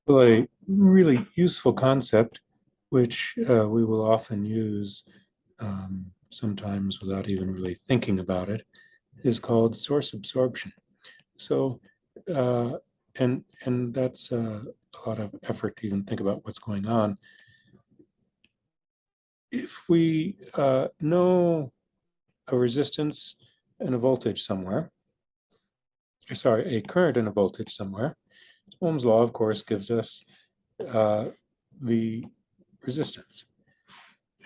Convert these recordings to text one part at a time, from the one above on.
Well, a really useful concept, which we will often use sometimes without even really thinking about it, is called source absorption. So, uh, and that's a lot of effort to even think about what's going on. If we know a resistance and a voltage somewhere, sorry, a current and a voltage somewhere, Ohm's law, of course, gives us uh, the resistance.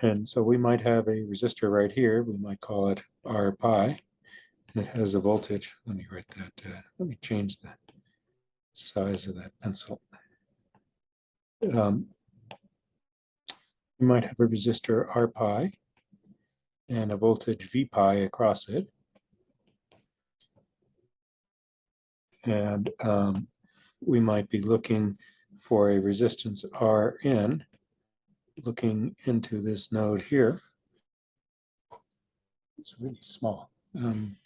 And so we might have a resistor right here. We might call it R pi. And it has a voltage. Let me write that. Let me change the size of that pencil. We might have a resistor R pi and a voltage V pi across it. And we might be looking for a resistance Rn, looking into this node here. It's really small. And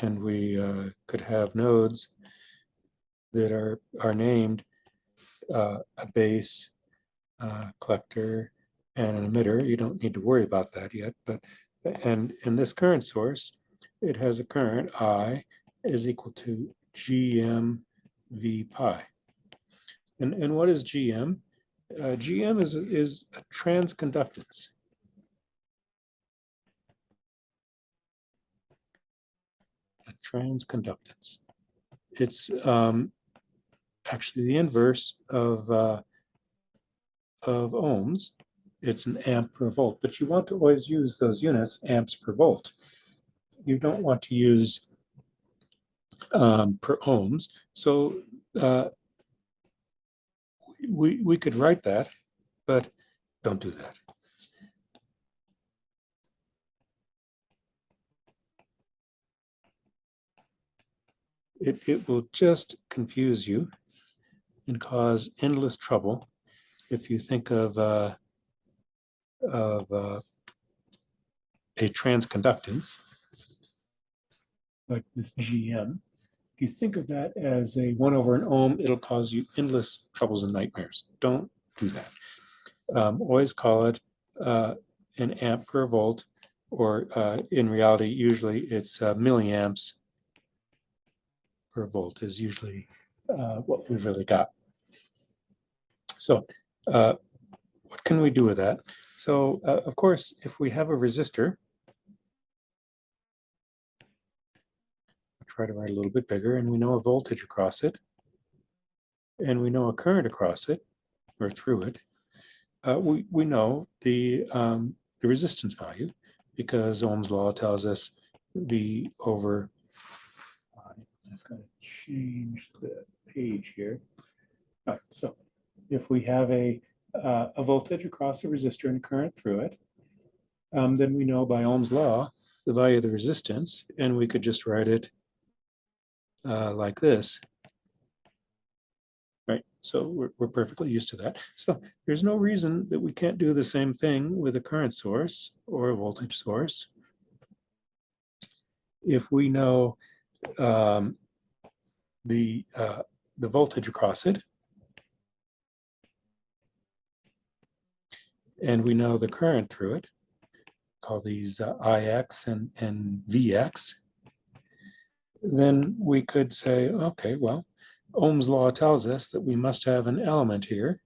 we could have nodes that are named a base, collector, and an emitter. You don't need to worry about that yet, but and in this current source, it has a current I is equal to Gm V pi. And what is Gm? Gm is a transconductance. A transconductance. It's actually the inverse of ohms. It's an amp per volt, but you want to always use those units, amps per volt. You don't want to use per ohms. So we could write that, but don't do that. It will just confuse you and cause endless trouble if you think of a transconductance like this GM. If you think of that as a 1 over an ohm, it'll cause you endless troubles and nightmares. Don't do that. Always call it an amp per volt, or in reality, usually it's milliamps per volt is usually what we've really got. So what can we do with that? So of course, if we have a resistor, I'll try to write a little bit bigger, and we know a voltage across it, and we know a current across it, or through it, we know the resistance value, because Ohm's law tells us V over, I've got to change the page here. All right, so if we have a voltage across a resistor and a current through it, then we know by Ohm's law the value of the resistance, and we could just write it like this. Right, so we're perfectly used to that. So there's no reason that we can't do the same thing with a current source or a voltage source. If we know the voltage across it, and we know the current through it, call these Ix and Vx, then we could say, okay, well, Ohm's law tells us that we must have an element here.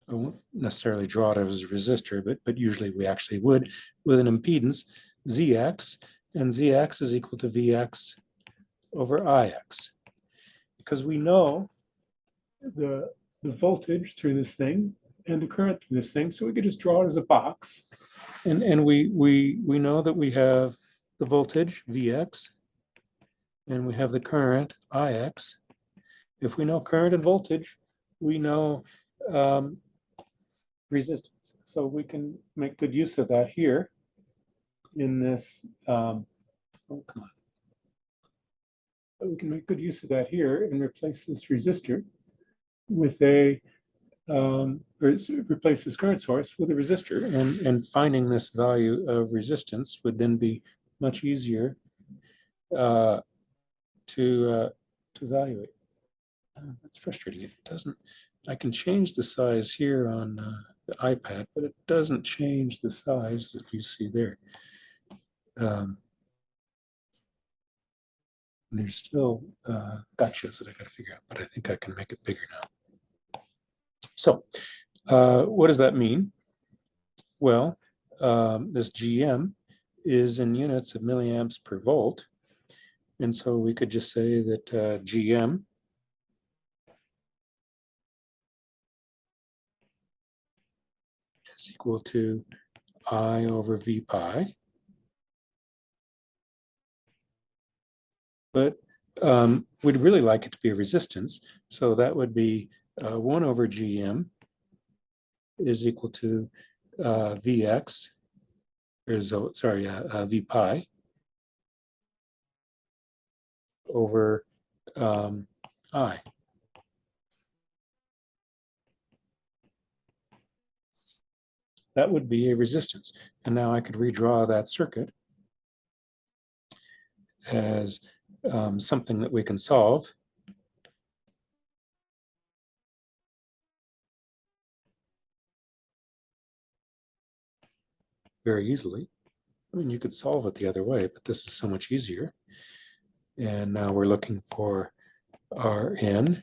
I won't necessarily draw it as a resistor, but usually we actually would, with an impedance Zx, and Zx is equal to Vx over Ix. Because we know the voltage through this thing and the current through this thing, so we could just draw it as a box. And we know that we have the voltage Vx, and we have the current Ix. If we know current and voltage, we know resistance. So we can make good use of that here in this, oh, come on. We can make good use of that here and replace this resistor with a, or replace this current source with a resistor, and finding this value of resistance would then be much easier to evaluate. That's frustrating. It doesn't, I can change the size here on the iPad, but it doesn't change the size that you see there. There's still gotchas that I got to figure out, but I think I can make it bigger now. So what does that mean? Well, this GM is in units of milliamps per volt. And so we could just say that GM is equal to I over V pi. But we'd really like it to be a resistance. So that would be 1 over GM is equal to Vx, or sorry, V pi over I. That would be a resistance. And now I could redraw that circuit as something that we can solve. Very easily. I mean, you could solve it the other way, but this is so much easier. And now we're looking for Rn,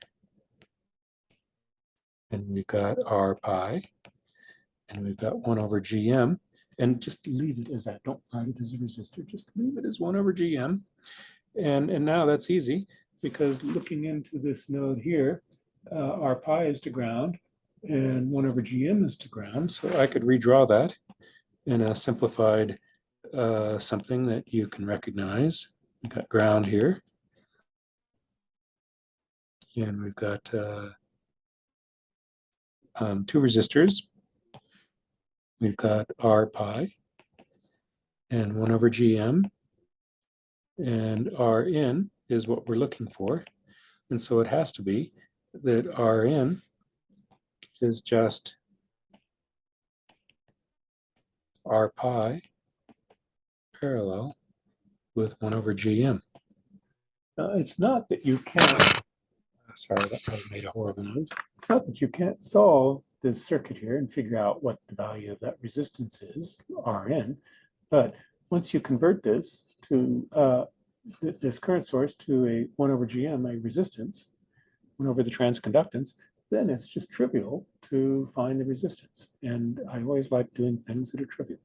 and we've got R pi, and we've got 1 over GM, and just leave it as that. Don't write it as a resistor, just leave it as 1 over GM. And now that's easy, because looking into this node here, R pi is to ground, and 1 over GM is to ground, so I could redraw that in a simplified something that you can recognize. We've got ground here, and we've got 2 resistors. We've got R pi and 1 over GM, and Rn is what we're looking for. And so it has to be that Rn is just R pi parallel with 1 over GM. It's not that you can't, sorry, that probably made a horrible noise. It's not that you can't solve this circuit here and figure out what the value of that resistance is, Rn, but once you convert this to this current source to a 1 over GM, a resistance, 1 over the transconductance, then it's just trivial to find the resistance. And I always like doing things that are trivial.